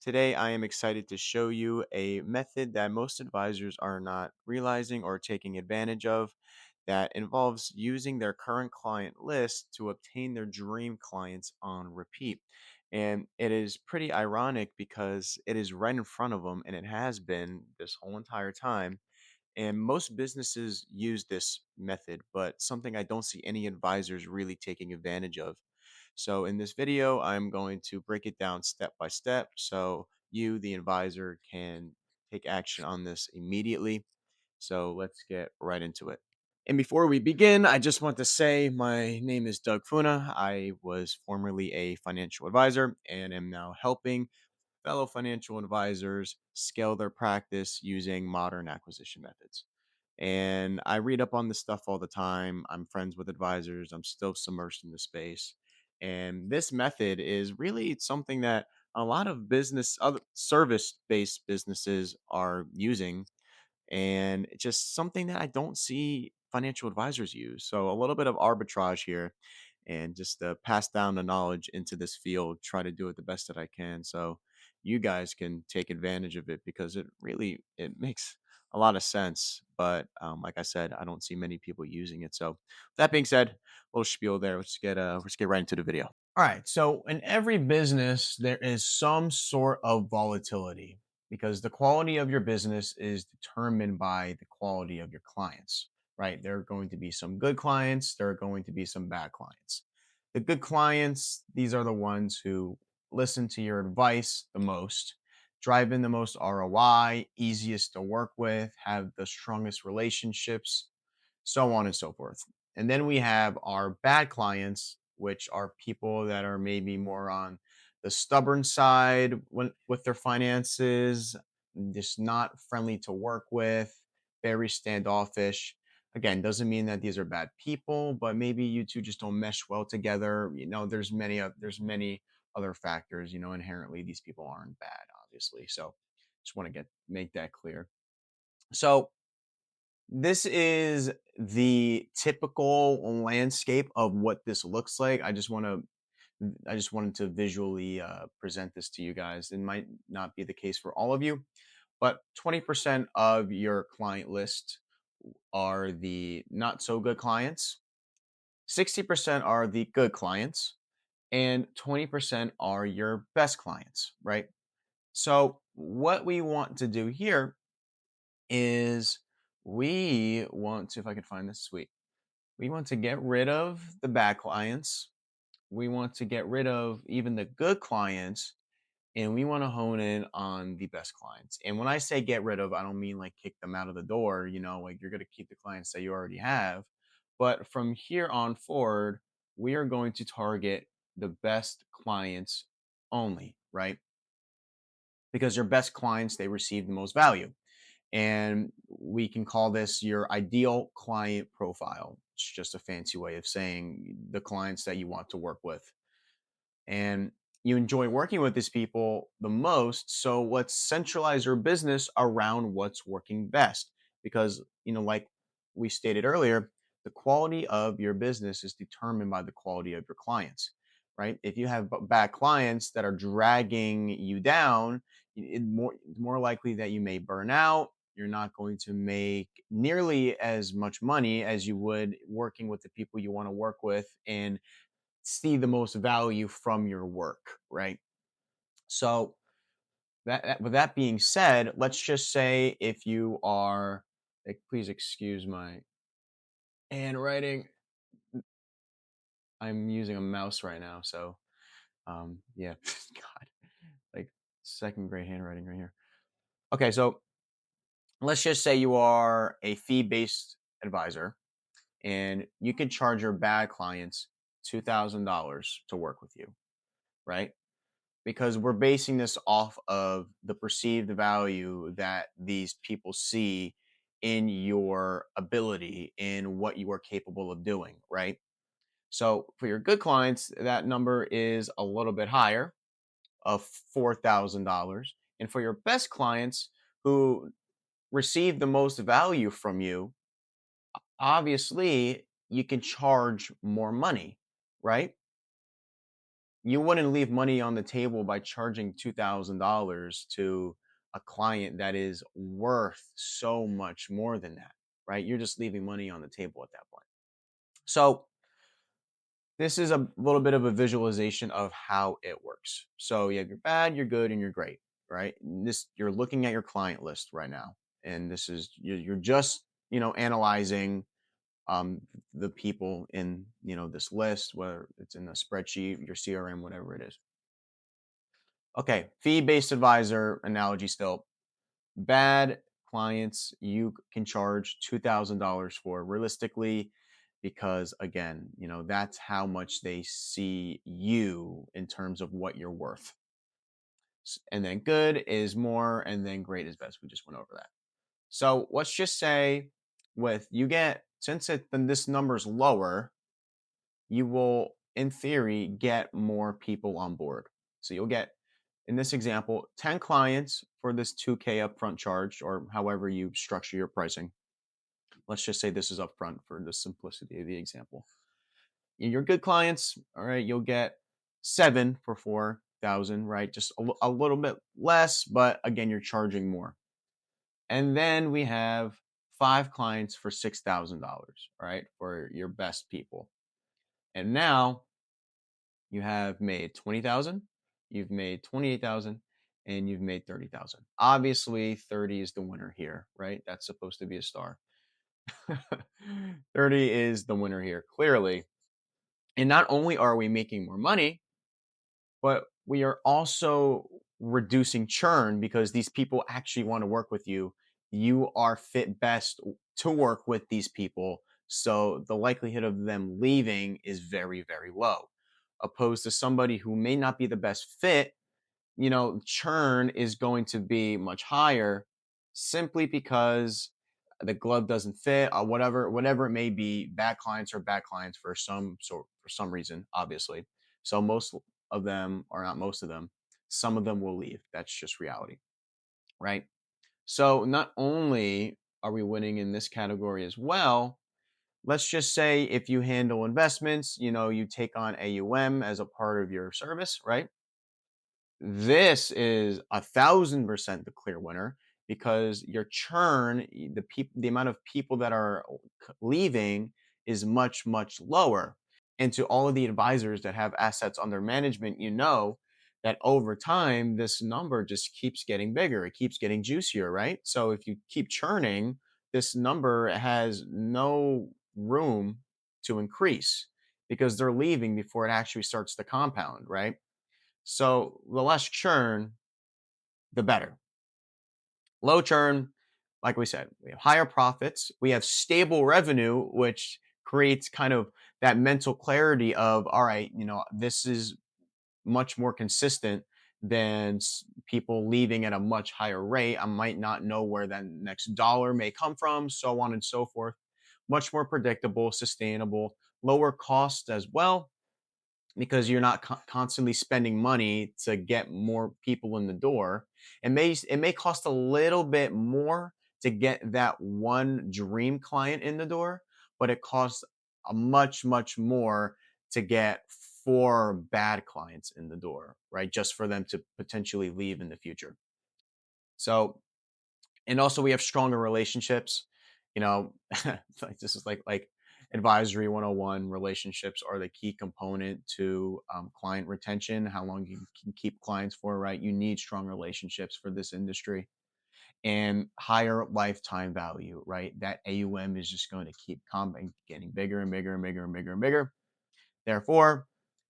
Today, I am excited to show you a method that most advisors are not realizing or taking advantage of that involves using their current client list to obtain their dream clients on repeat. And it is pretty ironic because it is right in front of them and it has been this whole entire time. And most businesses use this method, but something I don't see any advisors really taking advantage of. So in this video, I'm going to break it down step by step so you, the advisor, can take action on this immediately. So let's get right into it. And before we begin, I just want to say my name is Doug Funa. I was formerly a financial advisor and am now helping fellow financial advisors scale their practice using modern acquisition methods. And I read up on this stuff all the time. I'm friends with advisors. I'm still submersed in the space. And this method is really something that a lot of business, other service based businesses are using and it's just something that I don't see financial advisors use. So a little bit of arbitrage here and just pass down the knowledge into this field, try to do it the best that I can so you guys can take advantage of it because it makes a lot of sense. But like I said, I don't see many people using it. So that being said, little spiel there. Let's get right into the video. All right. So in every business, there is some sort of volatility because the quality of your business is determined by the quality of your clients, right? There are going to be some good clients, there are going to be some bad clients. The good clients, these are the ones who listen to your advice the most, drive in the most ROI, easiest to work with, have the strongest relationships, so on and so forth. And then we have our bad clients, which are people that are maybe more on the stubborn side with their finances, just not friendly to work with, very standoffish. Again, doesn't mean that these are bad people, but maybe you two just don't mesh well together. There's many other factors. Inherently these people aren't bad, obviously. So just want to get make that clear. So this is the typical landscape of what this looks like. I just wanted to visually present this to you guys. It might not be the case for all of you, but 20% of your client list are the not so good clients, 60% are the good clients, and 20% are your best clients, right? So, what we want to do here is we want to, if I could find this, sweet. We want to get rid of the bad clients. We want to get rid of even the good clients, and we want to hone in on the best clients. And when I say get rid of, I don't mean like kick them out of the door, like you're going to keep the clients that you already have. But from here on forward, we are going to target the best clients only, right? Because your best clients, they receive the most value. And we can call this your ideal client profile. It's just a fancy way of saying the clients that you want to work with. And you enjoy working with these people the most. So let's centralize your business around what's working best. Because, like we stated earlier, the quality of your business is determined by the quality of your clients, right? If you have bad clients that are dragging you down, it's more likely that you may burn out. You're not going to make nearly as much money as you would working with the people you want to work with and see the most value from your work, right? So with that being said, let's just say if you are, like, please excuse my handwriting. I'm using a mouse right now, so yeah, God, like second grade handwriting right here. Okay, so let's just say you are a fee-based advisor, and you can charge your bad clients $2,000 to work with you, right? Because we're basing this off of the perceived value that these people see in your ability in what you are capable of doing, right? So for your good clients, that number is a little bit higher of $4,000. And for your best clients who receive the most value from you, obviously you can charge more money, right? You wouldn't leave money on the table by charging $2,000 to a client that is worth so much more than that, right? You're just leaving money on the table at that point. So, this is a little bit of a visualization of how it works. So, you have your bad, your good, and your great, right? And this you're looking at your client list right now, and this is you're just analyzing the people in this list, whether it's in a spreadsheet, your CRM, whatever it is. Okay, fee-based advisor analogy still. Bad clients you can charge $2,000 for realistically because again, that's how much they see you in terms of what you're worth. And then good is more and then great is best. We just went over that. So, let's just say with you get since then this number's lower, you will, in theory, get more people on board. So you'll get, in this example, 10 clients for this 2K upfront charge, or however you structure your pricing. Let's just say this is upfront for the simplicity of the example. Your good clients, all right, you'll get seven for 4,000, right? Just a little bit less, but again, you're charging more. And then we have five clients for $6,000, right? For your best people. And now you have made 20,000, you've made 28,000, and you've made 30,000. Obviously, 30 is the winner here, right? That's supposed to be a star. 30 is the winner here, clearly. And not only are we making more money, but we are also reducing churn because these people actually want to work with you. You are fit best to work with these people. So the likelihood of them leaving is very, very low, opposed to somebody who may not be the best fit. Churn is going to be much higher simply because the glove doesn't fit, or whatever it may be. Bad clients are bad clients for some reason, obviously. So most of them, or not most of them, some of them will leave. That's just reality, right? So not only are we winning in this category as well, let's just say if you handle investments, you take on AUM as a part of your service, right? This is 1,000% the clear winner because your churn, the amount of people that are leaving is much, much lower. And to all of the advisors that have assets under management, that over time, this number just keeps getting bigger. It keeps getting juicier, right? So if you keep churning, this number has no room to increase because they're leaving before it actually starts to compound, right? So the less churn, the better. Low churn, like we said, we have higher profits, we have stable revenue, which creates kind of that mental clarity of, all right, this is much more consistent than people leaving at a much higher rate. I might not know where that next dollar may come from, so on and so forth. Much more predictable, sustainable, lower cost as well because you're not constantly spending money to get more people in the door. It may cost a little bit more to get that one dream client in the door, but it costs a much more to get four bad clients in the door, right? Just for them to potentially leave in the future. So, and also we have stronger relationships. You know, this is like advisory 101. Relationships are the key component to client retention, how long you can keep clients for, right? You need strong relationships for this industry and higher lifetime value, right? That AUM is just going to keep compounding, getting bigger and bigger and bigger and bigger and bigger. Therefore,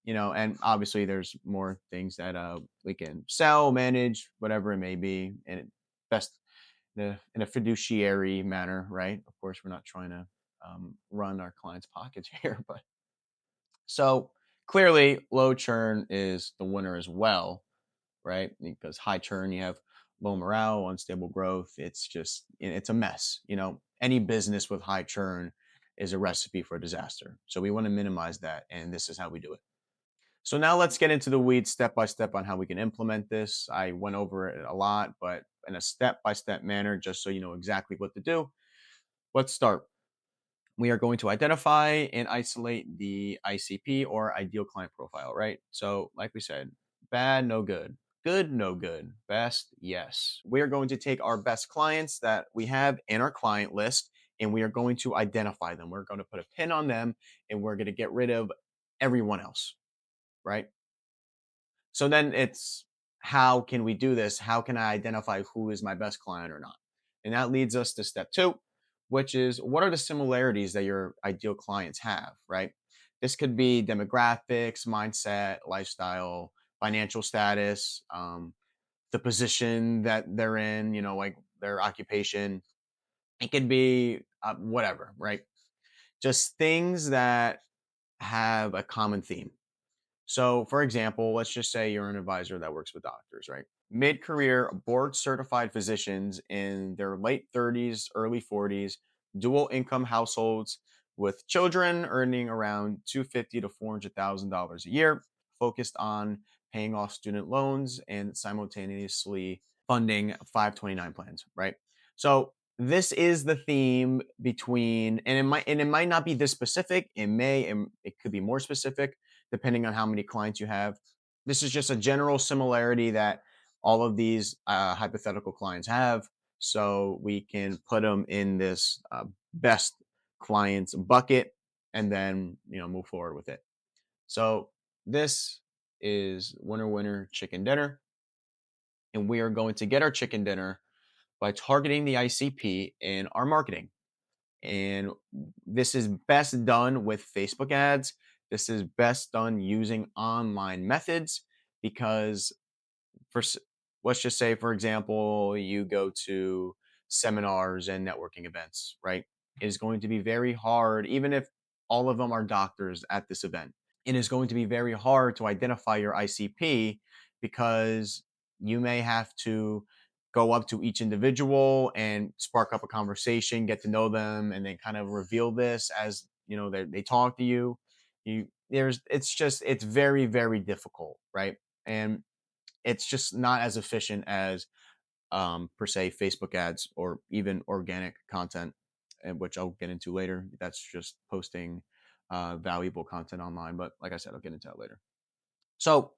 and obviously there's more things that we can sell, manage, whatever it may be, and best in a fiduciary manner, right? Of course, we're not trying to run our clients' pockets here, but so clearly, low churn is the winner as well, right? Because high churn, you have low morale, unstable growth. It's a mess. Any business with high churn is a recipe for disaster. So we want to minimize that, and this is how we do it. So now let's get into the weeds step by step on how we can implement this. I went over it a lot, but in a step by step manner, just so you know exactly what to do. Let's start. We are going to identify and isolate the ICP or ideal client profile, right? So, like we said, bad, no good. Good, no good. Best, yes. We are going to take our best clients that we have in our client list and we are going to identify them. We're going to put a pin on them and we're going to get rid of everyone else, right? So then it's how can we do this? How can I identify who is my best client or not? And that leads us to step two, which is what are the similarities that your ideal clients have, right? This could be demographics, mindset, lifestyle, financial status, the position that they're in, like their occupation. It could be whatever, right? Just things that have a common theme. So, for example, let's just say you're an advisor that works with doctors, right? Mid career, board certified physicians in their late 30s, early 40s, dual income households with children earning around 250 to $400,000 a year, focused on paying off student loans and simultaneously funding 529 plans, right? So, this is the theme between, and it might not be this specific. It could be more specific depending on how many clients you have. This is just a general similarity that all of these hypothetical clients have. So we can put them in this best clients bucket and then, move forward with it. So this is winner, winner, chicken dinner. And we are going to get our chicken dinner by targeting the ICP in our marketing. And this is best done with Facebook ads. This is best done using online methods because for let's just say for example you go to seminars and networking events, right? It is going to be very hard even if all of them are doctors at this event. It is going to be very hard to identify your ICP because you may have to go up to each individual and spark up a conversation, get to know them, and then kind of reveal this as they talk to you. It's very very difficult, right? And it's just not as efficient as per se Facebook ads or even organic content, which I'll get into later. That's just posting valuable content online. But like I said, I'll get into that later. So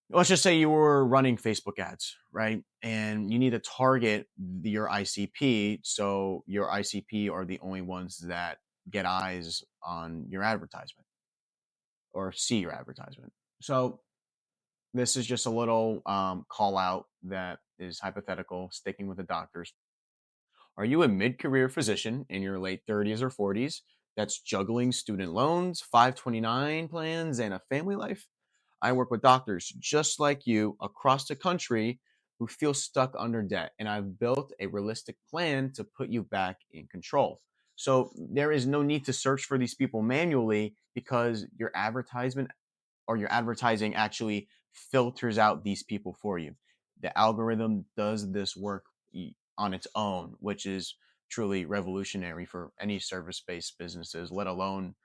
let's just say you were running Facebook ads, right? And you need to target your ICP. So your ICP are the only ones that get eyes on your advertisement or see your advertisement. So this is just a little call out that is hypothetical, sticking with the doctors. Are you a mid career physician in your late 30s or 40s that's juggling student loans, 529 plans, and a family life? I work with doctors just like you across the country who feel stuck under debt, and I've built a realistic plan to put you back in control. So there is no need to search for these people manually because your advertising actually filters out these people for you. The algorithm does this work on its own, which is truly revolutionary for any service-based businesses, let alone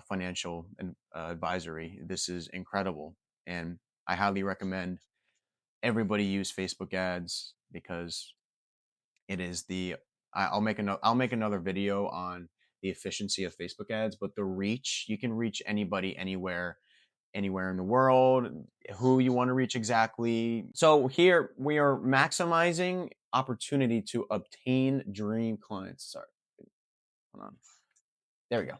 financial and advisory. This is incredible, and I highly recommend everybody use Facebook ads because it is the. I'll make another video on the efficiency of Facebook ads, but the reach, you can reach anybody anywhere in the world, who you want to reach exactly. So here we are maximizing opportunity to obtain dream clients. Sorry, hold on. There we go.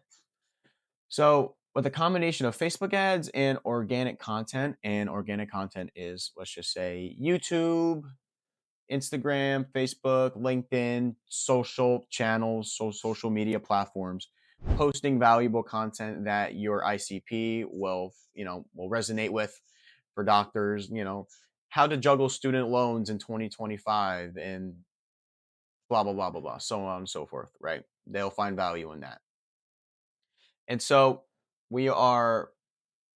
So with a combination of Facebook ads and organic content is, let's just say, YouTube, Instagram, Facebook, LinkedIn, social channels, social media platforms, posting valuable content that your ICP will resonate with for doctors, how to juggle student loans in 2025 and blah blah blah blah blah, so on and so forth, right? They'll find value in that. And so we are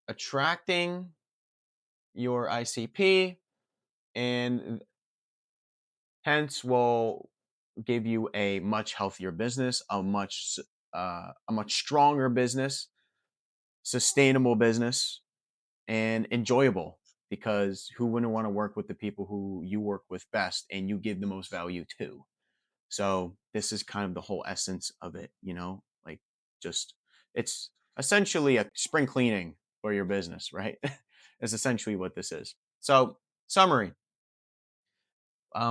attracting your ICP and hence will give you a much healthier business, a much stronger business, sustainable business, and enjoyable. Because who wouldn't want to work with the people who you work with best and you give the most value to? So this is kind of the whole essence of it. just it's essentially a spring cleaning for your business, right? Is essentially what this is. So, summary,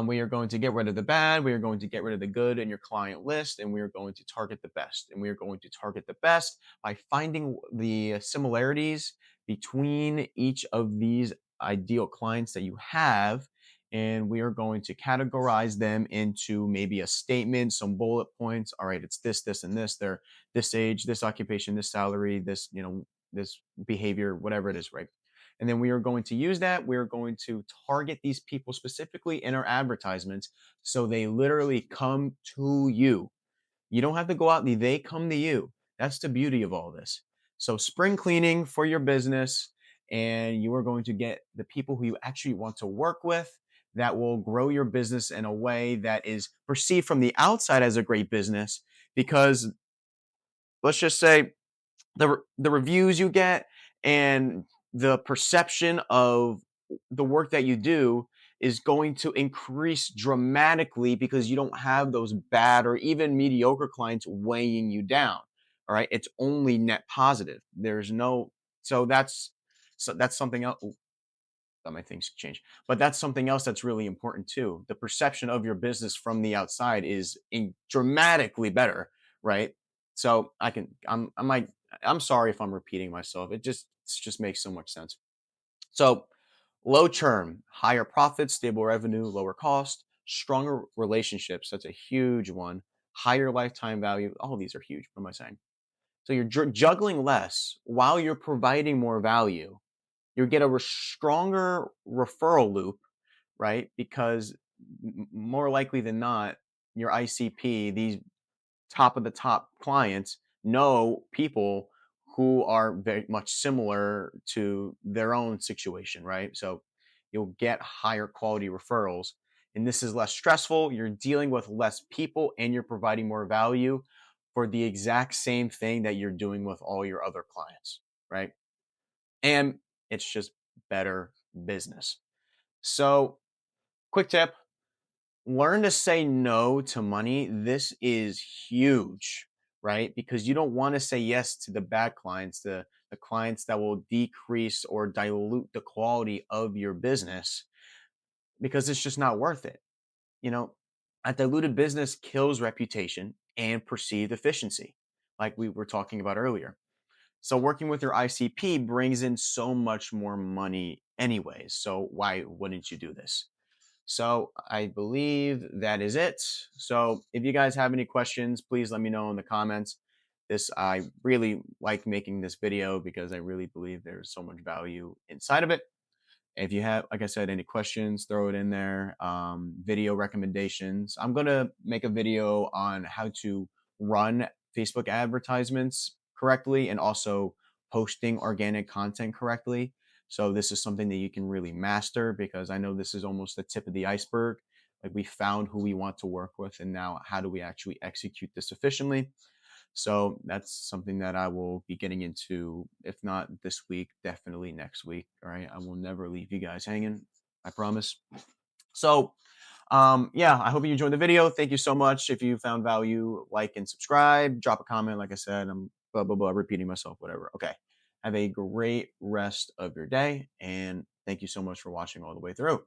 we are going to get rid of the bad. We are going to get rid of the good in your client list, and we are going to target the best. And we are going to target the best by finding the similarities between each of these ideal clients that you have. And we are going to categorize them into maybe a statement, some bullet points. All right, it's this, this, and this. They're this age, this occupation, this salary, this, this behavior, whatever it is, right? And then we are going to use that. We're going to target these people specifically in our advertisements so they literally come to you. You don't have to go out, they come to you. That's the beauty of all this. So, spring cleaning for your business, and you are going to get the people who you actually want to work with that will grow your business in a way that is perceived from the outside as a great business. Because let's just say the reviews you get and the perception of the work that you do is going to increase dramatically because you don't have those bad or even mediocre clients weighing you down. All right, it's only net positive. There's no so that's something else. That my things change. But that's something else that's really important too. The perception of your business from the outside is dramatically better, right? So I'm sorry if I'm repeating myself. It just makes so much sense. So low churn, higher profits, stable revenue, lower cost, stronger relationships. That's a huge one. Higher lifetime value. All of these are huge. What am I saying? So you're juggling less while you're providing more value. You get a stronger referral loop, right? Because more likely than not, your ICP, these top of the top clients, know people who are very much similar to their own situation, right? So you'll get higher quality referrals. And this is less stressful. You're dealing with less people and you're providing more value for the exact same thing that you're doing with all your other clients, right? And it's just better business. So, quick tip, learn to say no to money. This is huge, right? Because you don't want to say yes to the bad clients, the clients that will decrease or dilute the quality of your business because it's just not worth it. You know, a diluted business kills reputation and perceived efficiency, like we were talking about earlier. So working with your ICP brings in so much more money anyways. So why wouldn't you do this? So I believe that is it. So if you guys have any questions, please let me know in the comments. I really like making this video because I really believe there's so much value inside of it. If you have, like I said, any questions, throw it in there. Video recommendations. I'm going to make a video on how to run Facebook advertisements correctly and also posting organic content correctly. So, this is something that you can really master because I know this is almost the tip of the iceberg. Like, we found who we want to work with, and now how do we actually execute this efficiently? So that's something that I will be getting into, if not this week, definitely next week. All right. I will never leave you guys hanging. I promise. So, yeah, I hope you enjoyed the video. Thank you so much. If you found value, like and subscribe, drop a comment. Like I said, I'm blah, blah, blah, repeating myself, whatever. Okay. Have a great rest of your day. And thank you so much for watching all the way through.